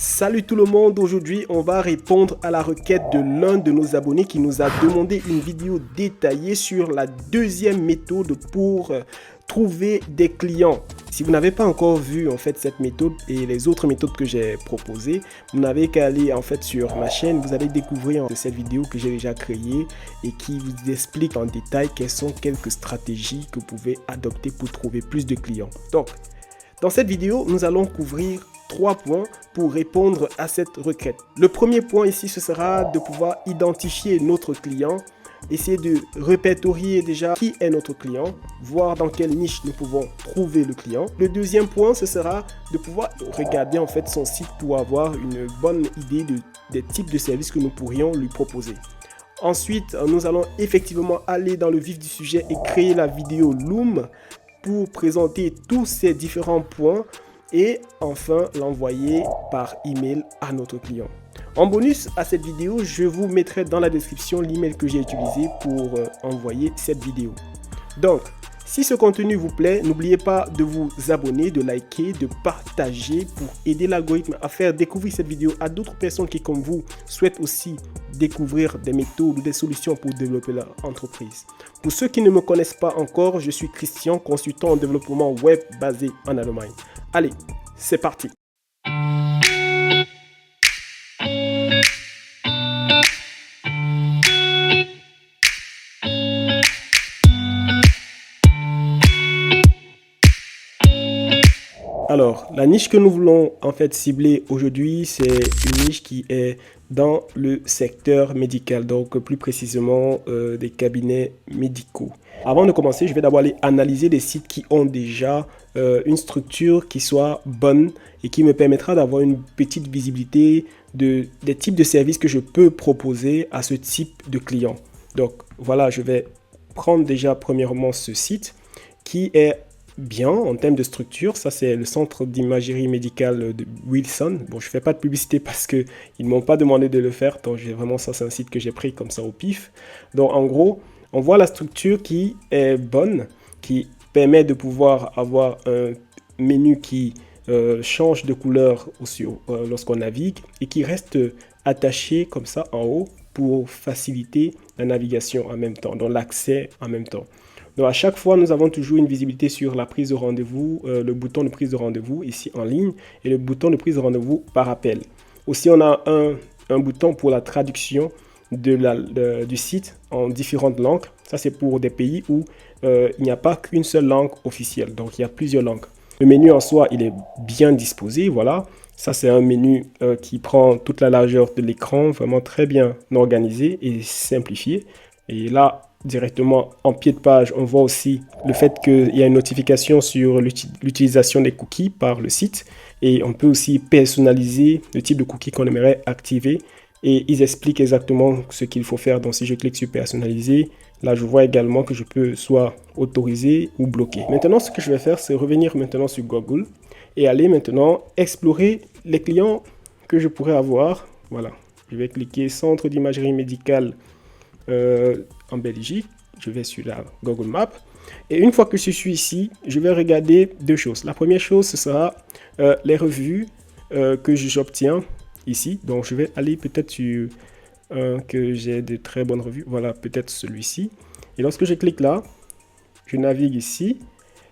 Salut tout le monde, aujourd'hui on va répondre à la requête de l'un de nos abonnés qui nous a demandé une vidéo détaillée sur la deuxième méthode pour trouver des clients. Si vous n'avez pas encore vu en fait cette méthode et les autres méthodes que j'ai proposées, vous n'avez qu'à aller en fait sur ma chaîne, vous allez découvrir cette vidéo que j'ai déjà créée et qui vous explique en détail quelles sont quelques stratégies que vous pouvez adopter pour trouver plus de clients. Donc, dans cette vidéo, nous allons couvrir 3 points pour répondre à cette requête. Le premier point ici, ce sera de pouvoir identifier notre client, essayer de répertorier déjà qui est notre client, voir dans quelle niche nous pouvons trouver le client. Le deuxième point, ce sera de pouvoir regarder en fait son site pour avoir une bonne idée des types de services que nous pourrions lui proposer. Ensuite, nous allons effectivement aller dans le vif du sujet et créer la vidéo Loom pour présenter tous ces différents points et enfin l'envoyer par email à notre client. En bonus à cette vidéo, je vous mettrai dans la description l'email que j'ai utilisé pour envoyer cette vidéo. Donc, si ce contenu vous plaît, n'oubliez pas de vous abonner, de liker, de partager pour aider l'algorithme à faire découvrir cette vidéo à d'autres personnes qui, comme vous, souhaitent aussi découvrir des méthodes ou des solutions pour développer leur entreprise. Pour ceux qui ne me connaissent pas encore, je suis Christian, consultant en développement web basé en Allemagne. Allez, c'est parti! Alors, la niche que nous voulons en fait cibler aujourd'hui, c'est une niche qui est dans le secteur médical, donc plus précisément des cabinets médicaux. Avant de commencer, je vais d'abord aller analyser des sites qui ont déjà une structure qui soit bonne et qui me permettra d'avoir une petite visibilité des types de services que je peux proposer à ce type de client. Donc voilà, je vais prendre déjà premièrement ce site qui est bien en termes de structure. Ça, c'est le centre d'imagerie médicale de Wilson. Bon, je ne fais pas de publicité parce qu'ils ne m'ont pas demandé de le faire. Donc, vraiment, ça, c'est un site que j'ai pris comme ça au pif. Donc, en gros, on voit la structure qui est bonne, qui permet de pouvoir avoir un menu qui change de couleur lorsqu'on navigue et qui reste attaché comme ça en haut pour faciliter la navigation en même temps, donc l'accès en même temps. Donc à chaque fois, nous avons toujours une visibilité sur la prise de rendez-vous, le bouton de prise de rendez-vous ici en ligne et le bouton de prise de rendez-vous par appel. Aussi, on a un bouton pour la traduction du site en différentes langues. Ça, c'est pour des pays où il n'y a pas qu'une seule langue officielle. Donc, il y a plusieurs langues. Le menu en soi, il est bien disposé. Voilà. Ça, c'est un menu qui prend toute la largeur de l'écran, vraiment très bien organisé et simplifié. Et là, directement en pied de page, on voit aussi le fait qu'il y a une notification sur l'utilisation des cookies par le site et on peut aussi personnaliser le type de cookies qu'on aimerait activer et ils expliquent exactement ce qu'il faut faire. Donc si je clique sur personnaliser, là je vois également que je peux soit autoriser ou bloquer. Maintenant ce que je vais faire, c'est revenir maintenant sur Google et aller maintenant explorer les clients que je pourrais avoir. Voilà, je vais cliquer centre d'imagerie médicale en Belgique, je vais sur la Google Maps et une fois que je suis ici, je vais regarder deux choses. La première chose, ce sera les revues que j'obtiens ici. Donc je vais aller peut-être sur que j'ai de très bonnes revues. Voilà, peut-être celui-ci. Et lorsque je clique là, je navigue ici.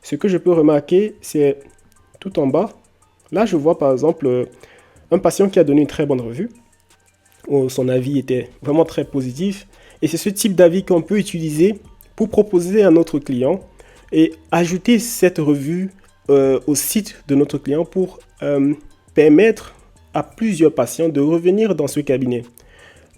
Ce que je peux remarquer, c'est tout en bas. Là, je vois par exemple un patient qui a donné une très bonne revue. Où son avis était vraiment très positif. Et c'est ce type d'avis qu'on peut utiliser pour proposer à notre client et ajouter cette revue au site de notre client pour permettre à plusieurs patients de revenir dans ce cabinet.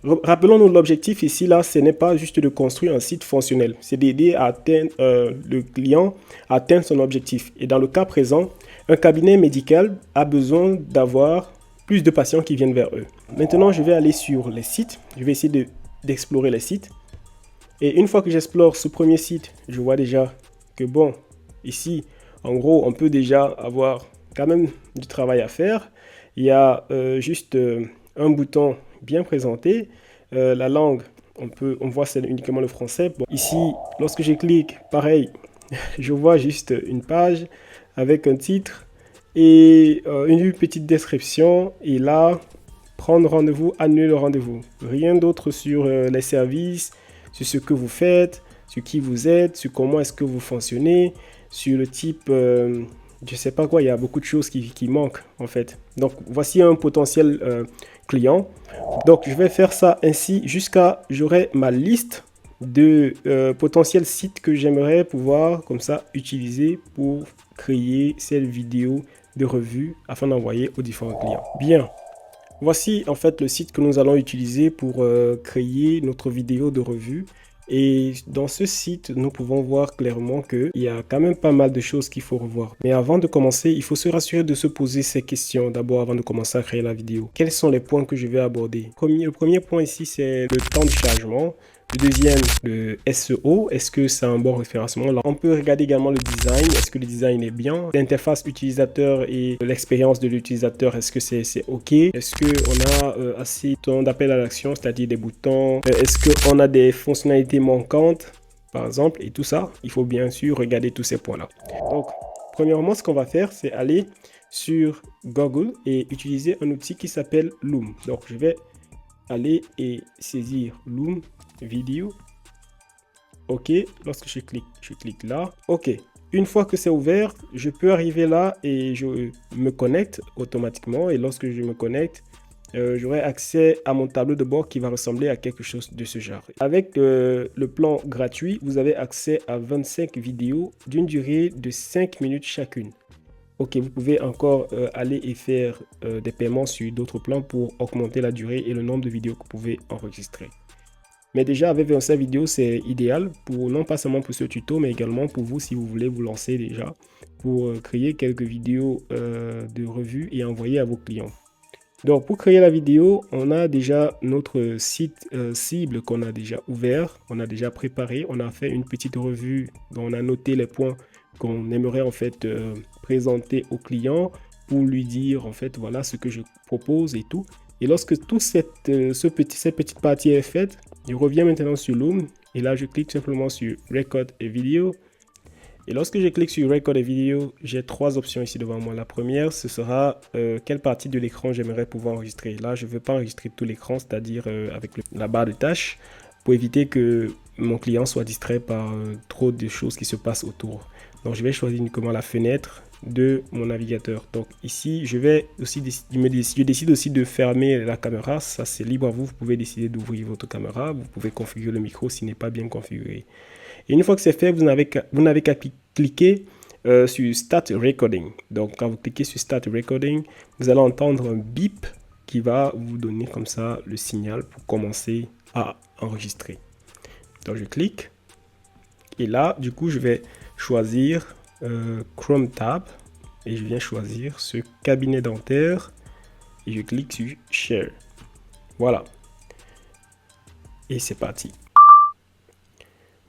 Rappelons-nous, l'objectif ici, là, ce n'est pas juste de construire un site fonctionnel, c'est d'aider à atteindre le client à atteindre son objectif. Et dans le cas présent, un cabinet médical a besoin d'avoir plus de patients qui viennent vers eux. Maintenant, je vais aller sur les sites, je vais essayer d'explorer les sites. Et une fois que j'explore ce premier site, je vois déjà que bon, ici, en gros, on peut déjà avoir quand même du travail à faire. Il y a juste un bouton bien présenté. La langue, on voit c'est uniquement le français. Bon, ici, lorsque je clique, pareil, je vois juste une page avec un titre et une petite description. Et là, prendre rendez-vous, annuler le rendez-vous. Rien d'autre sur les services, sur ce que vous faites, sur qui vous êtes, sur comment est-ce que vous fonctionnez, sur le type, je sais pas quoi, il y a beaucoup de choses qui manquent en fait. Donc voici un potentiel client. Donc je vais faire ça ainsi jusqu'à j'aurai ma liste de potentiels sites que j'aimerais pouvoir comme ça utiliser pour créer cette vidéo de revue afin d'envoyer aux différents clients. Bien. Voici en fait le site que nous allons utiliser pour créer notre vidéo de revue. Et dans ce site, nous pouvons voir clairement qu'il y a quand même pas mal de choses qu'il faut revoir. Mais avant de commencer, il faut se rassurer de se poser ces questions d'abord avant de commencer à créer la vidéo. Quels sont les points que je vais aborder? Le premier point ici, c'est le temps de chargement. Le deuxième, le SEO, est-ce que c'est un bon référencement? Là, on peut regarder également le design, est-ce que le design est bien? L'interface utilisateur et l'expérience de l'utilisateur, est-ce que c'est OK? Est-ce qu'on a assez d'appel à l'action, c'est-à-dire des boutons? Est-ce qu'on a des fonctionnalités manquantes, par exemple? Et tout ça, il faut bien sûr regarder tous ces points-là. Donc, premièrement, ce qu'on va faire, c'est aller sur Google et utiliser un outil qui s'appelle Loom. Donc, je vais aller et saisir Loom vidéo. OK, lorsque je clique là. OK, une fois que c'est ouvert, je peux arriver là et je me connecte automatiquement. Et lorsque je me connecte, j'aurai accès à mon tableau de bord qui va ressembler à quelque chose de ce genre. Avec le plan gratuit, vous avez accès à 25 vidéos d'une durée de 5 minutes chacune. Ok, vous pouvez encore aller et faire des paiements sur d'autres plans pour augmenter la durée et le nombre de vidéos que vous pouvez enregistrer. Mais déjà, avec 25 vidéos, c'est idéal, pour, non pas seulement pour ce tuto, mais également pour vous si vous voulez vous lancer déjà, pour créer quelques vidéos de revue et envoyer à vos clients. Donc, pour créer la vidéo, on a déjà notre site cible qu'on a déjà ouvert, on a déjà préparé, on a fait une petite revue dont on a noté les points qu'on aimerait en fait présenter au client pour lui dire en fait voilà ce que je propose et tout. Et lorsque toute cette petite partie est faite, je reviens maintenant sur Loom et là je clique simplement sur Record et Vidéo. Et lorsque je clique sur Record et Vidéo, j'ai trois options ici devant moi. La première, ce sera quelle partie de l'écran j'aimerais pouvoir enregistrer. Là, je ne veux pas enregistrer tout l'écran, c'est-à-dire avec la barre de tâches, pour éviter que mon client soit distrait par trop de choses qui se passent autour. Donc, je vais choisir uniquement la fenêtre de mon navigateur. Donc ici, je décide aussi de fermer la caméra. Ça, c'est libre à vous. Vous pouvez décider d'ouvrir votre caméra. Vous pouvez configurer le micro s'il n'est pas bien configuré. Et une fois que c'est fait, vous n'avez qu'à cliquer sur Start Recording. Donc, quand vous cliquez sur Start Recording, vous allez entendre un bip qui va vous donner comme ça le signal pour commencer à enregistrer. Donc, je clique. Et là, du coup, je vais choisir Chrome Tab. Et je viens choisir ce cabinet dentaire. Et je clique sur Share. Voilà. Et c'est parti.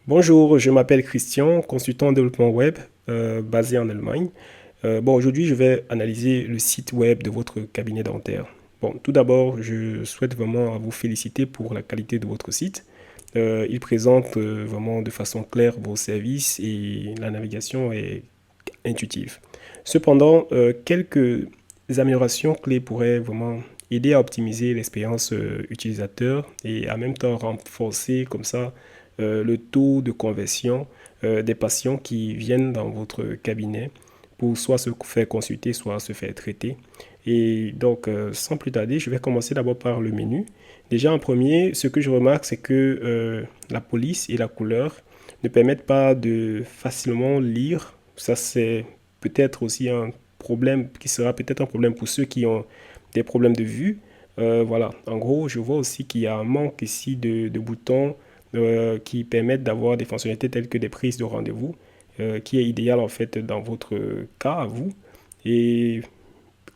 Bonjour, je m'appelle Christian, consultant en développement web basé en Allemagne. Aujourd'hui, je vais analyser le site web de votre cabinet dentaire. Bon, tout d'abord, je souhaite vraiment vous féliciter pour la qualité de votre site. Il présente vraiment de façon claire vos services et la navigation est intuitive. Cependant, quelques améliorations clés pourraient vraiment aider à optimiser l'expérience utilisateur et en même temps renforcer comme ça le taux de conversion des patients qui viennent dans votre cabinet pour soit se faire consulter, soit se faire traiter. Et donc, sans plus tarder, je vais commencer d'abord par le menu. Déjà, en premier, ce que je remarque, c'est que la police et la couleur ne permettent pas de facilement lire. Ça, c'est peut-être aussi un problème qui sera peut-être un problème pour ceux qui ont des problèmes de vue. Voilà, en gros, je vois aussi qu'il y a un manque ici de boutons qui permettent d'avoir des fonctionnalités telles que des prises de rendez-vous, qui est idéal en fait dans votre cas à vous. Et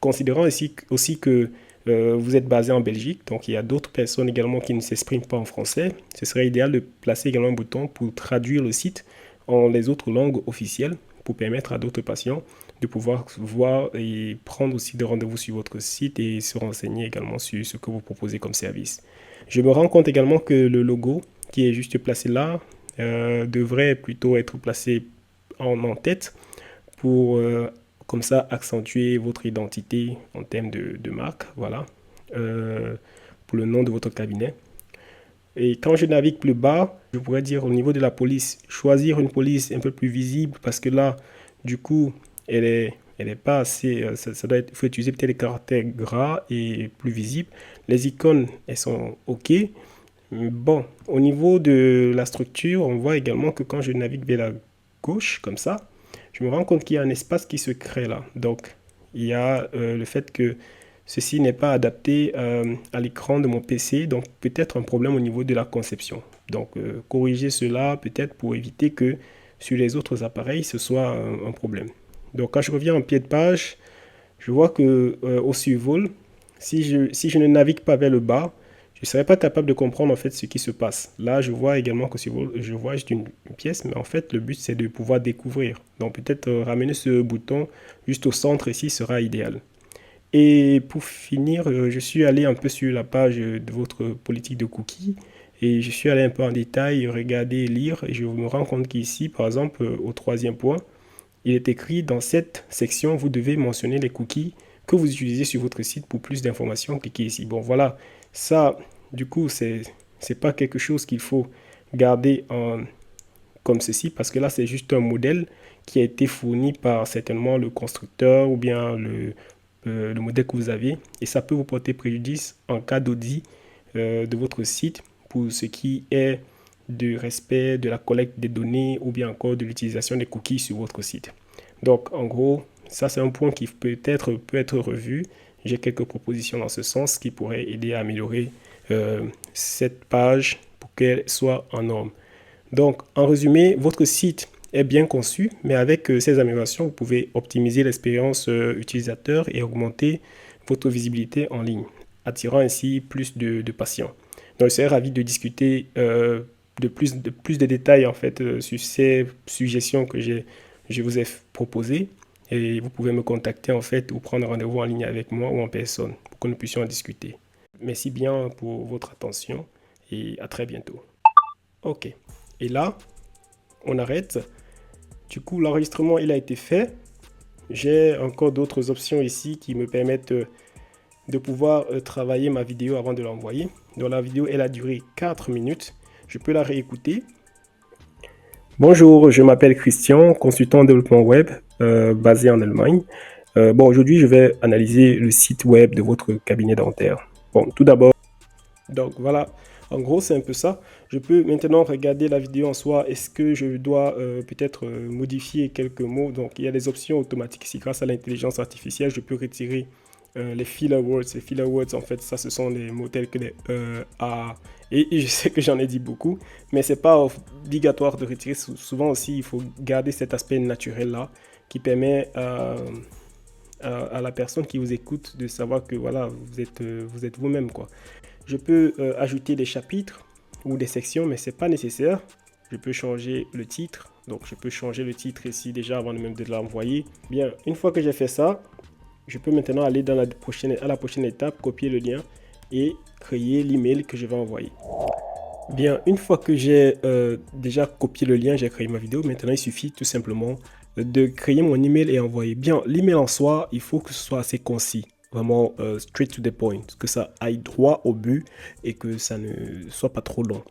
considérant ici aussi que vous êtes basé en Belgique, donc il y a d'autres personnes également qui ne s'expriment pas en français, ce serait idéal de placer également un bouton pour traduire le site en les autres langues officielles pour permettre à d'autres patients de pouvoir voir et prendre aussi des rendez-vous sur votre site et se renseigner également sur ce que vous proposez comme service. Je me rends compte également que le logo qui est juste placé là devrait plutôt être placé en tête pour comme ça accentuer votre identité en termes de marque, voilà, pour le nom de votre cabinet. Et quand je navigue plus bas, je pourrais dire au niveau de la police, choisir une police un peu plus visible parce que là, du coup, elle est pas assez, ça doit être, il faut utiliser peut-être des caractères gras et plus visibles. Les icônes, elles sont OK. Bon, au niveau de la structure, on voit également que quand je navigue vers la gauche, comme ça, je me rends compte qu'il y a un espace qui se crée là. Donc, il y a le fait que ceci n'est pas adapté à l'écran de mon PC, donc peut-être un problème au niveau de la conception. Donc, corriger cela peut-être pour éviter que sur les autres appareils, ce soit un problème. Donc, quand je reviens en pied de page, je vois que au survol, si je ne navigue pas vers le bas, je ne serais pas capable de comprendre en fait ce qui se passe. Là, je vois également que je vois juste une pièce, mais en fait, le but c'est de pouvoir découvrir. Donc peut-être ramener ce bouton juste au centre ici sera idéal. Et pour finir, je suis allé un peu sur la page de votre politique de cookies et je suis allé un peu en détail, regarder, lire et je me rends compte qu'ici, par exemple, au troisième point, il est écrit dans cette section, vous devez mentionner les cookies que vous utilisez sur votre site. Pour plus d'informations, cliquez ici. Bon, voilà, ça, du coup, c'est pas quelque chose qu'il faut garder comme ceci parce que là, c'est juste un modèle qui a été fourni par certainement le constructeur ou bien le modèle que vous avez et ça peut vous porter préjudice en cas d'audit de votre site pour ce qui est du respect de la collecte des données ou bien encore de l'utilisation des cookies sur votre site. Donc en gros, ça c'est un point qui peut être revu. J'ai quelques propositions dans ce sens qui pourraient aider à améliorer cette page pour qu'elle soit en norme. Donc en résumé, votre site est bien conçu, mais avec ces améliorations, vous pouvez optimiser l'expérience utilisateur et augmenter votre visibilité en ligne, attirant ainsi plus de patients. Donc, je serais ravi de discuter de plus de détails en fait sur ces suggestions que je vous ai proposées. Et vous pouvez me contacter en fait ou prendre rendez-vous en ligne avec moi ou en personne pour que nous puissions en discuter. Merci bien pour votre attention et à très bientôt. Ok. Et là, on arrête. Du coup, l'enregistrement, il a été fait. J'ai encore d'autres options ici qui me permettent de pouvoir travailler ma vidéo avant de l'envoyer. Donc la vidéo, elle a duré 4 minutes. Je peux la réécouter. Bonjour, je m'appelle Christian, consultant en développement web basé en Allemagne. Bon, aujourd'hui, je vais analyser le site web de votre cabinet dentaire. Bon, tout d'abord, donc voilà, en gros, c'est un peu ça. Je peux maintenant regarder la vidéo en soi. Est-ce que je dois peut-être modifier quelques mots? Donc, il y a des options automatiques ici. Grâce à l'intelligence artificielle, je peux retirer les filler words. Les filler words, en fait, ça, ce sont des mots tels que les A. Et je sais que j'en ai dit beaucoup, mais c'est pas obligatoire de retirer. Souvent aussi, il faut garder cet aspect naturel-là qui permet à la personne qui vous écoute de savoir que voilà, vous êtes vous-même, quoi. Je peux ajouter des chapitres ou des sections, mais c'est pas nécessaire. Je peux changer le titre. Donc, je peux changer le titre ici déjà avant même de l'envoyer. Bien, une fois que j'ai fait ça, je peux maintenant aller à la prochaine étape, copier le lien et créer l'email que je vais envoyer. Bien, une fois que j'ai déjà copié le lien, j'ai créé ma vidéo, maintenant il suffit tout simplement de créer mon email et envoyer. Bien, l'email en soi, il faut que ce soit assez concis, vraiment straight to the point, que ça aille droit au but et que ça ne soit pas trop long.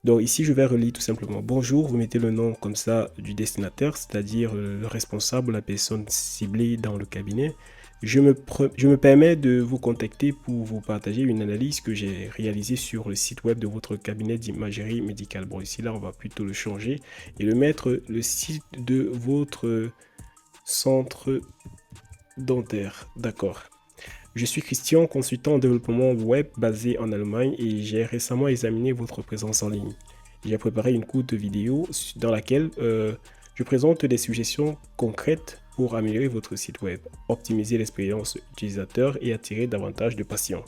Donc ici, je vais relire tout simplement. Bonjour, vous mettez le nom comme ça du destinataire, c'est-à-dire le responsable, la personne ciblée dans le cabinet. Je me permets de vous contacter pour vous partager une analyse que j'ai réalisée sur le site web de votre cabinet d'imagerie médicale. Bon, ici, là, on va plutôt le changer et le mettre le site de votre centre dentaire. D'accord. Je suis Christian, consultant en développement web basé en Allemagne et j'ai récemment examiné votre présence en ligne. J'ai préparé une courte vidéo dans laquelle je présente des suggestions concrètes pour améliorer votre site web, optimiser l'expérience utilisateur et attirer davantage de patients.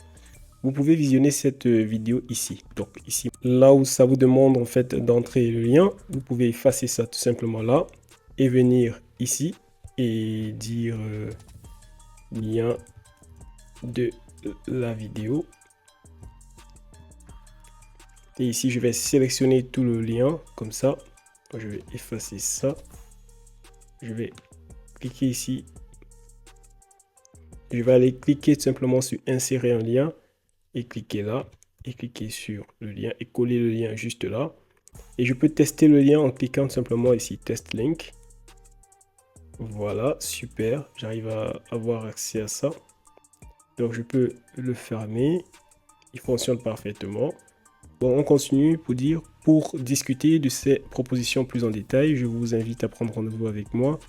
Vous pouvez visionner cette vidéo ici. Donc ici, là où ça vous demande en fait d'entrer le lien, vous pouvez effacer ça tout simplement là et venir ici et dire lien de la vidéo. Et ici, je vais sélectionner tout le lien comme ça. Je vais effacer ça. Je vais cliquer ici Je vais aller cliquer tout simplement sur insérer un lien et cliquer là et cliquer sur le lien et coller le lien juste là. Et je peux tester le lien en cliquant tout simplement ici, test link. Voilà, super, j'arrive à avoir accès à ça. Donc je peux le fermer, il fonctionne parfaitement. Bon, on continue pour discuter de ces propositions plus en détail, je vous invite à prendre rendez-vous avec moi.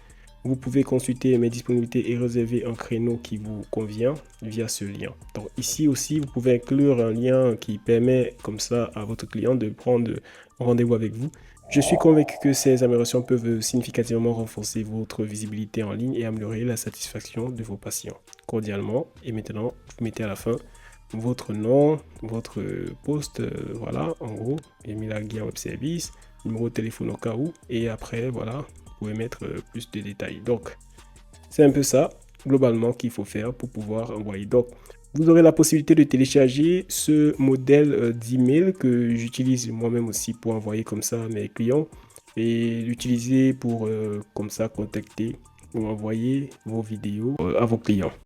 Vous pouvez consulter mes disponibilités et réserver un créneau qui vous convient via ce lien. Donc ici aussi, vous pouvez inclure un lien qui permet comme ça à votre client de prendre rendez-vous avec vous. Je suis convaincu que ces améliorations peuvent significativement renforcer votre visibilité en ligne et améliorer la satisfaction de vos patients. Cordialement, et maintenant, vous mettez à la fin votre nom, votre poste, voilà, en gros, Emila Guia Web Service, numéro de téléphone au cas où, et après, voilà, vous pouvez mettre plus de détails. Donc, c'est un peu ça, globalement, qu'il faut faire pour pouvoir envoyer. Donc, vous aurez la possibilité de télécharger ce modèle d'email que j'utilise moi-même aussi pour envoyer comme ça à mes clients et l'utiliser pour comme ça contacter ou envoyer vos vidéos à vos clients.